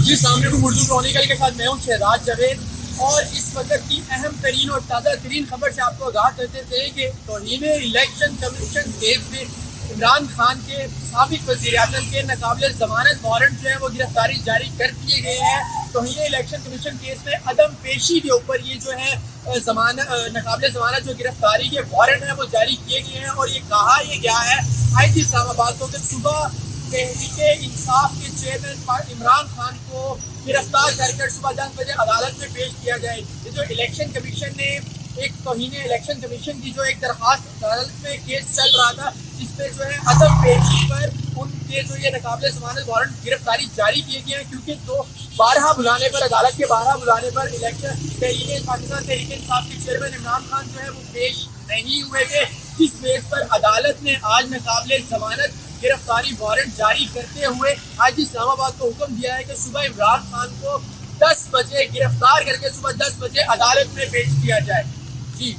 جی السلام علیکم، اردو کرونیکل کے ساتھ میں ہوں شہزاد جاوید، اور اس وقت کی اہم ترین اور تازہ ترین خبر سے آپ کو آگاہ کرتے تھے کہ توہین الیکشن کمیشن کیس میں عمران خان کے سابق وزیر اعظم کے ناقابل ضمانت وارنٹ جو ہے وہ گرفتاری جاری کر دیے گئے ہیں۔ توہین الیکشن کمیشن کیس میں عدم پیشی کے اوپر یہ جو ہے ناقابل ضمانت جو گرفتاری کے وارنٹ ہیں وہ جاری کیے گئے ہیں، اور یہ کہا یہ گیا ہے آئی جی اسلام آباد کو کہ صبح تحریک انصاف کے چیئرمین عمران خان کو گرفتار کر کر صبح 10 بجے عدالت میں پیش کیا جائے۔ یہ جو الیکشن کمیشن نے ایک توہین الیکشن کمیشن کی جو ایک درخواست عدالت میں کیس چل رہا تھا، جس پہ جو ہے عدم پیشی پر ان کے جو یہ ناقابل ضمانت وارنٹ گرفتاری جاری کیے گئے ہیں، کیونکہ بارہا بلانے پر عدالت کے 12 بلانے پر پاکستان تحریک انصاف کے چیئرمین عمران خان جو ہے وہ پیش نہیں ہوئے تھے، جس بیس پر عدالت نے آج ناقابل ضمانت گرفتاری وارنٹ جاری کرتے ہوئے آج اسلام آباد کو حکم دیا ہے کہ صبح عمران خان کو 10 بجے گرفتار کر کے صبح 10 بجے عدالت میں پیش کیا جائے۔ جی